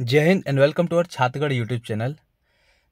जय हिंद and welcome to our Chhatragarh YouTube channel.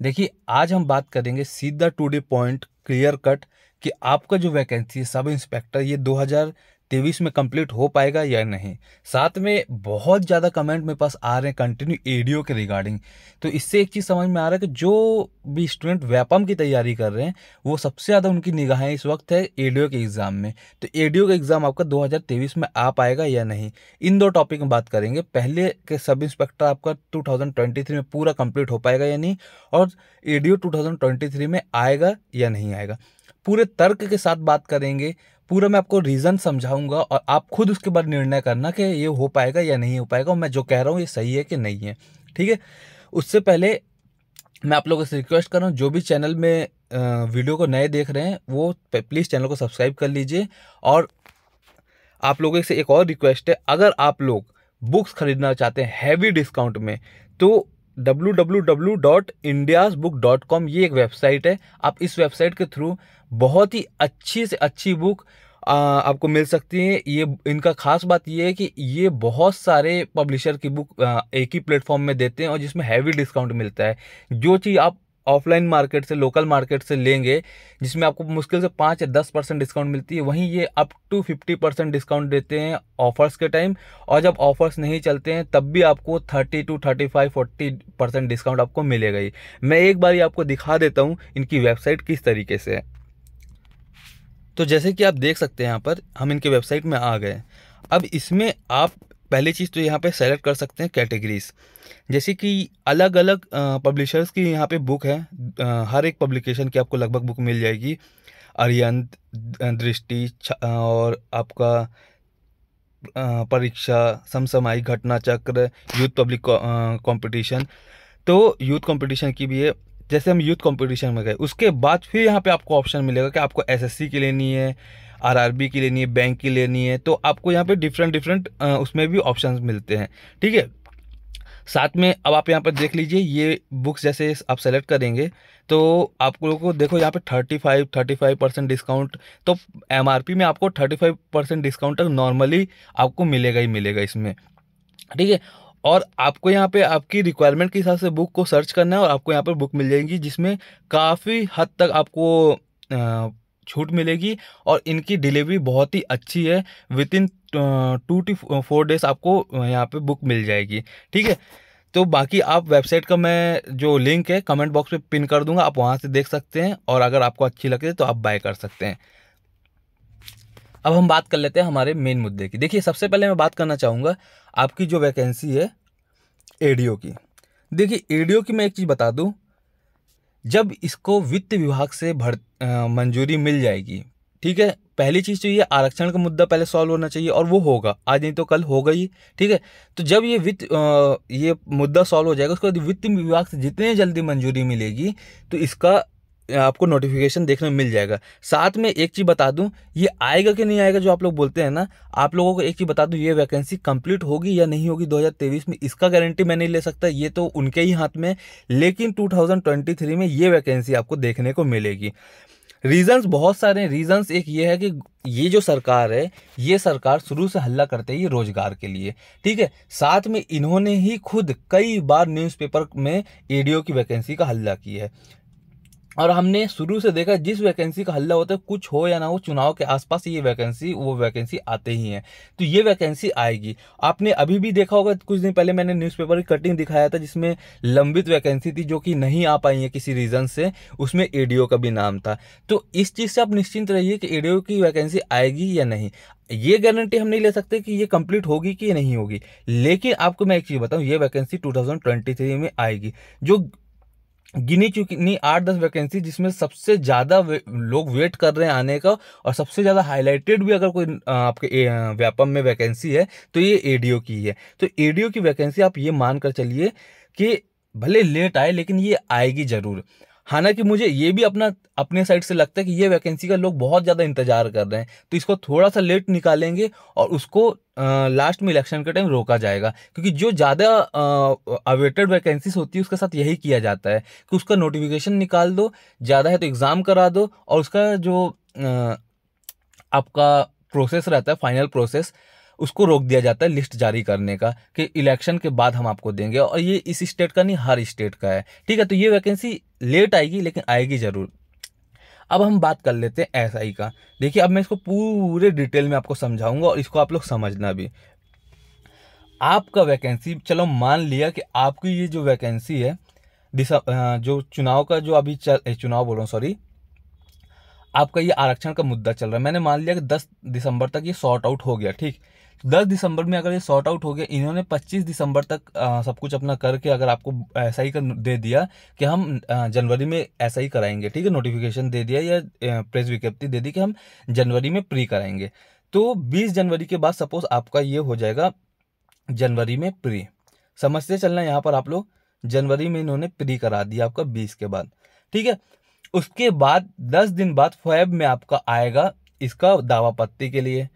देखिए, आज हम बात करेंगे सीधा to the point, clear cut कि आपका जो वैकेंसी है सब इंस्पेक्टर ये 2023 में कंप्लीट हो पाएगा या नहीं। साथ में बहुत ज़्यादा कमेंट मेरे पास आ रहे हैं कंटिन्यू एडीओ के रिगार्डिंग। तो इससे एक चीज़ समझ में आ रहा है कि जो भी स्टूडेंट व्यापम की तैयारी कर रहे हैं वो सबसे ज़्यादा उनकी निगाहें इस वक्त है एडीओ के एग्ज़ाम में। तो एडीओ का एग्ज़ाम आपका 2023 में आ पाएगा या नहीं, इन दो टॉपिक में बात करेंगे। पहले के सब इंस्पेक्टर आपका 2023 में पूरा कंप्लीट हो पाएगा या नहीं, और एडीओ 2023 में आएगा या नहीं आएगा, पूरे तर्क के साथ बात करेंगे। पूरा मैं आपको रीज़न समझाऊंगा और आप खुद उसके बाद निर्णय करना कि ये हो पाएगा या नहीं हो पाएगा, और मैं जो कह रहा हूँ ये सही है कि नहीं है। ठीक है, उससे पहले मैं आप लोगों से रिक्वेस्ट कर रहा हूँ, जो भी चैनल में वीडियो को नए देख रहे हैं वो प्लीज़ चैनल को सब्सक्राइब कर लीजिए। और आप लोगों से एक और रिक्वेस्ट है, अगर आप लोग बुक्स खरीदना चाहते हैं हैवी डिस्काउंट में तो www.indiasbook.com ये एक वेबसाइट है। आप इस वेबसाइट के थ्रू बहुत ही अच्छी से अच्छी बुक आपको मिल सकती है। ये इनका खास बात ये है कि ये बहुत सारे पब्लिशर की बुक एक ही प्लेटफॉर्म में देते हैं और जिसमें हैवी डिस्काउंट मिलता है। जो चीज़ आप ऑफलाइन मार्केट से, लोकल मार्केट से लेंगे जिसमें आपको मुश्किल से 5 या 10% डिस्काउंट मिलती है, वहीं ये अप टू 50% डिस्काउंट देते हैं ऑफर्स के टाइम। और जब ऑफर्स नहीं चलते हैं तब भी आपको 30 to 35, 40% डिस्काउंट आपको मिलेगा ही। मैं एक बार आपको दिखा देता हूँ इनकी वेबसाइट किस तरीके से है। तो जैसे कि आप देख सकते हैं यहाँ पर हम इनके वेबसाइट में आ गए। अब इसमें आप पहली चीज़ तो यहाँ पे सेलेक्ट कर सकते हैं कैटेगरीज, जैसे कि अलग अलग पब्लिशर्स की यहाँ पे बुक है। हर एक पब्लिकेशन की आपको लगभग बुक मिल जाएगी। अरिहंत, दृष्टि और आपका परीक्षा, समसमाई, घटना चक्र, यूथ पब्लिक कंपटीशन। तो यूथ कंपटीशन की भी है। जैसे हम यूथ कंपटीशन में गए उसके बाद फिर यहाँ पे आपको ऑप्शन मिलेगा कि आपको एसएससी की लेनी है, आरआरबी की लेनी है, बैंक की लेनी है। तो आपको यहाँ पे डिफरेंट डिफरेंट उसमें भी ऑप्शंस मिलते हैं। ठीक है, साथ में अब आप यहाँ पर देख लीजिए ये बुक्स जैसे आप सेलेक्ट करेंगे तो आप लोगों को देखो यहाँ पे 35% डिस्काउंट। तो एमआरपी में आपको 35% डिस्काउंट तक नॉर्मली आपको मिलेगा ही मिलेगा इसमें। ठीक है, और आपको यहाँ पे आपकी रिक्वायरमेंट के हिसाब से बुक को सर्च करना है और आपको यहाँ पर बुक मिल जाएंगी जिसमें काफ़ी हद तक आपको छूट मिलेगी। और इनकी डिलीवरी बहुत ही अच्छी है, विद इन 2 to 4 डेज आपको यहाँ पे बुक मिल जाएगी। ठीक है, तो बाकी आप वेबसाइट का मैं जो लिंक है कमेंट बॉक्स में पिन कर दूंगा, आप वहाँ से देख सकते हैं और अगर आपको अच्छी लगे तो आप बाय कर सकते हैं। अब हम बात कर लेते हैं हमारे मेन मुद्दे की। देखिए, सबसे पहले मैं बात करना चाहूँगा आपकी जो वैकेंसी है एडीओ की। देखिए, एडीओ की मैं एक चीज़ बता दूं, जब इसको वित्त विभाग से मंजूरी मिल जाएगी, ठीक है, पहली चीज़ तो ये आरक्षण का मुद्दा पहले सॉल्व होना चाहिए और वो होगा, आज नहीं तो कल होगा ही। ठीक है, तो जब ये मुद्दा सॉल्व हो जाएगा उसके बाद वित्त विभाग से जितने जल्दी मंजूरी मिलेगी तो इसका आपको नोटिफिकेशन देखने में मिल जाएगा। साथ में एक चीज़ बता दूं, ये आएगा कि नहीं आएगा जो आप लोग बोलते हैं ना, आप लोगों को एक चीज़ बता दूं, ये वैकेंसी कंप्लीट होगी या नहीं होगी 2023 में, इसका गारंटी मैं नहीं ले सकता, ये तो उनके ही हाथ में। लेकिन 2023 में ये वैकेंसी आपको देखने को मिलेगी। रीजंस बहुत सारे हैं। रीजंस एक ये है कि ये जो सरकार है ये सरकार शुरू से हल्ला करते ही रोजगार के लिए। ठीक है, साथ में इन्होंने ही खुद कई बार न्यूज़पेपर में एडीओ की वैकेंसी का हल्ला किया है और हमने शुरू से देखा जिस वैकेंसी का हल्ला होता है, कुछ हो या ना हो, चुनाव के आसपास ये वैकेंसी आते ही हैं। तो ये वैकेंसी आएगी। आपने अभी भी देखा होगा, कुछ दिन पहले मैंने न्यूज़पेपर की कटिंग दिखाया था जिसमें लंबित वैकेंसी थी जो कि नहीं आ पाई है किसी रीजन से, उसमें एडीओ का भी नाम था। तो इस चीज़ से आप निश्चिंत रहिए कि एडीओ की वैकेंसी आएगी या नहीं। ये गारंटी हम नहीं ले सकते कि ये कंप्लीट होगी कि नहीं होगी, लेकिन आपको मैं एक चीज़ बताऊं, ये वैकेंसी 2023 में आएगी। जो गिनी चुनी 8-10 वैकेंसी जिसमें सबसे ज़्यादा लोग वेट कर रहे हैं आने का और सबसे ज़्यादा हाईलाइटेड भी अगर कोई आपके व्यापम में वैकेंसी है तो ये एडीओ की है। तो एडीओ की वैकेंसी आप ये मान कर चलिए कि भले लेट आए लेकिन ये आएगी ज़रूर। हालांकि मुझे ये भी अपने साइड से लगता है कि ये वैकेंसी का लोग बहुत ज़्यादा इंतजार कर रहे हैं, तो इसको थोड़ा सा लेट निकालेंगे और उसको लास्ट में इलेक्शन के टाइम रोका जाएगा। क्योंकि जो ज़्यादा अवेटेड वैकेंसीज होती है उसके साथ यही किया जाता है कि उसका नोटिफिकेशन निकाल दो, ज़्यादा है तो एग्ज़ाम करा दो और उसका जो आपका प्रोसेस रहता है, फाइनल प्रोसेस, उसको रोक दिया जाता है लिस्ट जारी करने का, कि इलेक्शन के बाद हम आपको देंगे। और ये इस स्टेट का नहीं, हर स्टेट का है, ठीक है। तो ये वैकेंसी लेट आएगी लेकिन आएगी ज़रूर। अब हम बात कर लेते हैं एसआई का। देखिए अब मैं इसको पूरे डिटेल में आपको समझाऊंगा और इसको आप लोग समझना भी। आपका वैकेंसी, चलो मान लिया कि आपकी ये जो वैकेंसी है जो चुनाव का जो अभी चुनाव बोल रहा हूँ, सॉरी, आपका ये आरक्षण का मुद्दा चल रहा है। मैंने मान लिया कि 10 दिसंबर तक ये सॉर्ट आउट हो गया, ठीक। 10 दिसंबर में अगर ये सॉर्ट आउट हो गया, इन्होंने 25 दिसंबर तक सब कुछ अपना करके अगर आपको एसआई का दे दिया कि हम जनवरी में एसआई कराएंगे, ठीक है, नोटिफिकेशन दे दिया या प्रेस विज्ञप्ति दे दी कि हम जनवरी में प्री कराएंगे, तो 20 जनवरी के बाद सपोज आपका ये हो जाएगा जनवरी में प्री। समझते चलना यहाँ पर आप लोग, जनवरी में इन्होंने प्री करा दिया आपका 20 के बाद, ठीक है। उसके बाद 10 दिन बाद फैब में आपका आएगा इसका दावा आपत्ति के लिए,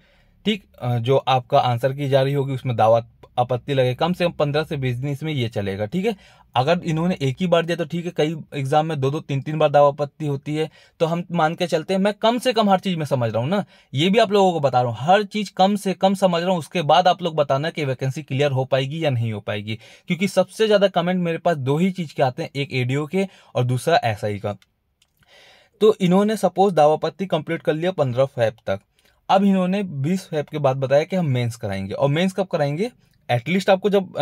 ठीक। जो आपका आंसर की जारी होगी उसमें दावा आपत्ति लगे, कम से कम 15 से 20 दिन इसमें ये चलेगा, ठीक है। अगर इन्होंने एक ही बार दिया तो ठीक है, कई एग्जाम में 2-2 3-3 बार दावा आपत्ति होती है, तो हम मान के चलते हैं, मैं कम से कम हर चीज में समझ रहा हूँ ना, ये भी आप लोगों को बता रहा हूँ, हर चीज कम से कम समझ रहा हूँ। उसके बाद आप लोग बताना कि वैकेंसी क्लियर हो पाएगी या नहीं हो पाएगी, क्योंकि सबसे ज्यादा कमेंट मेरे पास 2 ही चीज के आते हैं, एक एडीओ के और दूसरा एसआई का। तो इन्होंने सपोज दावापत्ति कंप्लीट कर लिया 15 फैब तक, अब इन्होंने 20 फैब के बाद बताया कि हम मेंस कराएंगे। और मेंस कब कराएंगे, एटलीस्ट आपको जब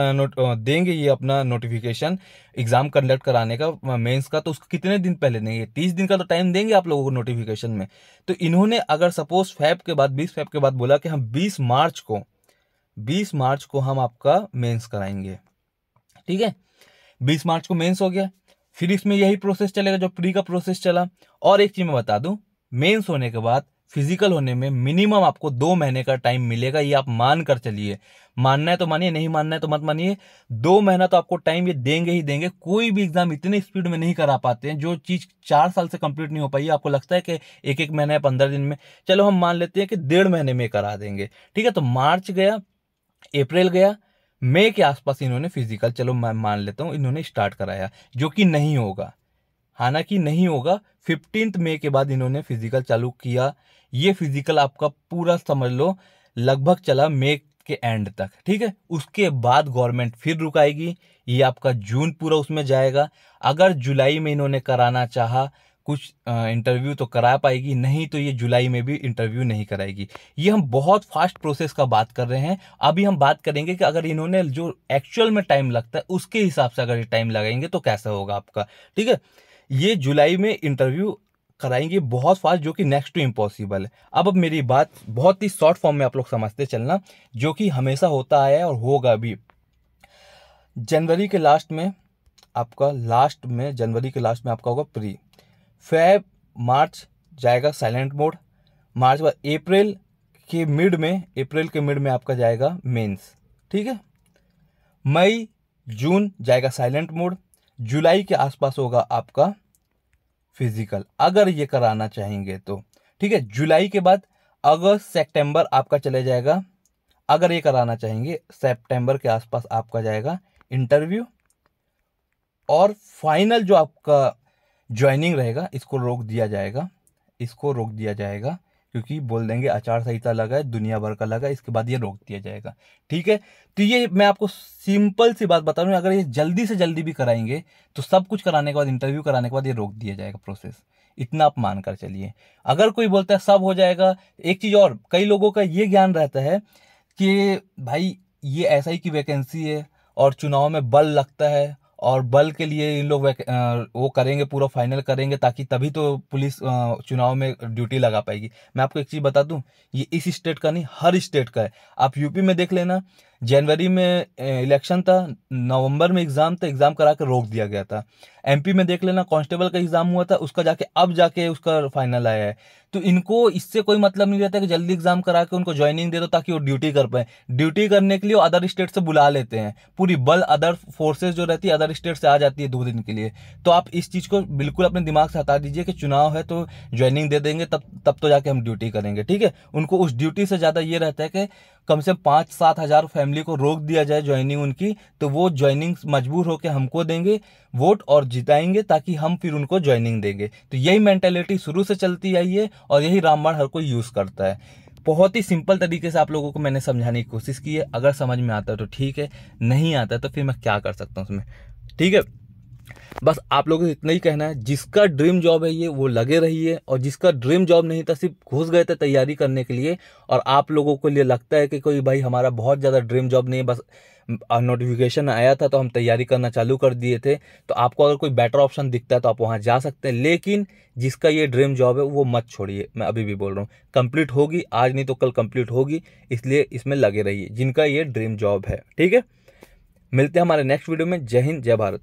देंगे ये अपना नोटिफिकेशन एग्जाम कंडक्ट कराने का मेंस का, तो उसको कितने दिन पहले देंगे, 30 दिन का तो टाइम देंगे आप लोगों को नोटिफिकेशन में। तो इन्होंने अगर सपोज फैब के बाद 20 फैब के बाद बोला कि हम 20 मार्च को हम आपका मेंस कराएंगे, ठीक है। 20 मार्च को मेंस हो गया, फिर इसमें यही प्रोसेस चलेगा जो प्री का प्रोसेस चला। और एक चीज मैं बता दूं, मेंस होने के बाद फिजिकल होने में मिनिमम आपको 2 महीने का टाइम मिलेगा, ये आप मान कर चलिए। मानना है तो मानिए, नहीं मानना है तो मत मानिए, 2 महीना तो आपको टाइम ये देंगे ही देंगे। कोई भी एग्जाम इतने स्पीड में नहीं करा पाते हैं, जो चीज 4 साल से कंप्लीट नहीं हो पाई, आपको लगता है कि एक महीना या 15 दिन में, चलो हम मान लेते हैं कि 1.5 महीने में करा देंगे, ठीक है। तो मार्च गया, अप्रैल गया, मई के आसपास इन्होंने फिजिकल, चलो मैं मान लेता हूं, इन्होंने स्टार्ट कराया, जो कि नहीं होगा, हालांकि नहीं होगा। 15 मई के बाद इन्होंने फिजिकल चालू किया। ये फिजिकल आपका पूरा समझ लो लगभग चला मई के एंड तक, ठीक है। उसके बाद गवर्नमेंट फिर रुकाएगी, ये आपका जून पूरा उसमें जाएगा। अगर जुलाई में इन्होंने कराना चाहा कुछ इंटरव्यू तो करा पाएगी, नहीं तो ये जुलाई में भी इंटरव्यू नहीं कराएगी। ये हम बहुत फास्ट प्रोसेस का बात कर रहे हैं। अभी हम बात करेंगे कि अगर इन्होंने जो एक्चुअल में टाइम लगता है उसके हिसाब से अगर ये टाइम लगाएंगे तो कैसा होगा आपका, ठीक है। ये जुलाई में इंटरव्यू कराएंगे बहुत फास्ट, जो कि नेक्स्ट टू इम्पॉसिबल है। अब मेरी बात बहुत ही शॉर्ट फॉर्म में आप लोग समझते चलना, जो कि हमेशा होता आया है और होगा भी। जनवरी के लास्ट में जनवरी के लास्ट में आपका होगा प्री, फेब मार्च जाएगा साइलेंट मोड, मार्च बाद अप्रैल के मिड में आपका जाएगा मेंस, ठीक है। मई जून जाएगा साइलेंट मोड, जुलाई के आसपास होगा आपका फिजिकल, अगर ये कराना चाहेंगे तो, ठीक है। जुलाई के बाद अगस्त सितंबर आपका चले जाएगा, अगर ये कराना चाहेंगे सितंबर के आसपास आपका जाएगा इंटरव्यू। और फाइनल जो आपका ज्वाइनिंग रहेगा इसको रोक दिया जाएगा, क्योंकि बोल देंगे आचार संहिता लगा है, दुनिया भर का लगा है, इसके बाद ये रोक दिया जाएगा, ठीक है। तो ये मैं आपको सिंपल सी बात बता रहा हूँ, अगर ये जल्दी से जल्दी भी कराएंगे तो सब कुछ कराने के बाद, इंटरव्यू कराने के बाद ये रोक दिया जाएगा प्रोसेस, इतना आप मान कर चलिए। अगर कोई बोलता है सब हो जाएगा, एक चीज और, कई लोगों का ये ज्ञान रहता है कि भाई ये एसआई की वैकेंसी है और चुनाव में बल लगता है, और बल के लिए इन लोग वो करेंगे, पूरा फाइनल करेंगे, ताकि तभी तो पुलिस चुनाव में ड्यूटी लगा पाएगी। मैं आपको एक चीज बता दूं, ये इस स्टेट का नहीं, हर स्टेट का है। आप यूपी में देख लेना, जनवरी में इलेक्शन था, नवंबर में एग्जाम था, एग्जाम करा के रोक दिया गया था। एमपी में देख लेना, कांस्टेबल का एग्जाम हुआ था, उसका अब जाके उसका फाइनल आया है। तो इनको इससे कोई मतलब नहीं रहता कि जल्दी एग्जाम करा के उनको ज्वाइनिंग दे दो ताकि वो ड्यूटी कर पाए। ड्यूटी करने के लिए वो अदर स्टेट से बुला लेते हैं, पूरी बल अदर फोर्सेस जो रहती है अदर स्टेट से आ जाती है 2 दिन के लिए। तो आप इस चीज को बिल्कुल अपने दिमाग से हटा दीजिए कि चुनाव है तो ज्वाइनिंग दे देंगे, तब तो जाके हम ड्यूटी करेंगे, ठीक है। उनको उस ड्यूटी से ज्यादा ये रहता है कि कम से कम 5-7 हजार फैमिली को रोक दिया जाए ज्वाइनिंग उनकी, तो वो ज्वाइनिंग मजबूर होकर हमको देंगे वोट और जिताएंगे, ताकि हम फिर उनको ज्वाइनिंग देंगे। तो यही मेंटेलिटी शुरू से चलती आई है और यही रामबाण हर कोई यूज करता है। बहुत ही सिंपल तरीके से आप लोगों को मैंने समझाने की कोशिश की है। अगर समझ में आता है तो ठीक है, नहीं आता है तो फिर मैं क्या कर सकता हूँ उसमें, ठीक है। बस आप लोगों को इतना ही कहना है, जिसका ड्रीम जॉब है ये वो लगे रहिए, और जिसका ड्रीम जॉब नहीं था, सिर्फ घुस गए थे तैयारी करने के लिए, और आप लोगों को लिए लगता है कि कोई भाई हमारा बहुत ज़्यादा ड्रीम जॉब नहीं है, बस नोटिफिकेशन आया था तो हम तैयारी करना चालू कर दिए थे, तो आपको अगर कोई बेटर ऑप्शन दिखता है तो आप वहाँ जा सकते हैं। लेकिन जिसका ये ड्रीम जॉब है वो मत छोड़िए, मैं अभी भी बोल रहा हूँ, कंप्लीट होगी, आज नहीं तो कल कंप्लीट होगी, इसलिए इसमें लगे रहिए जिनका ये ड्रीम जॉब है, ठीक है। मिलते हैं हमारे नेक्स्ट वीडियो में। जय हिंद, जय भारत।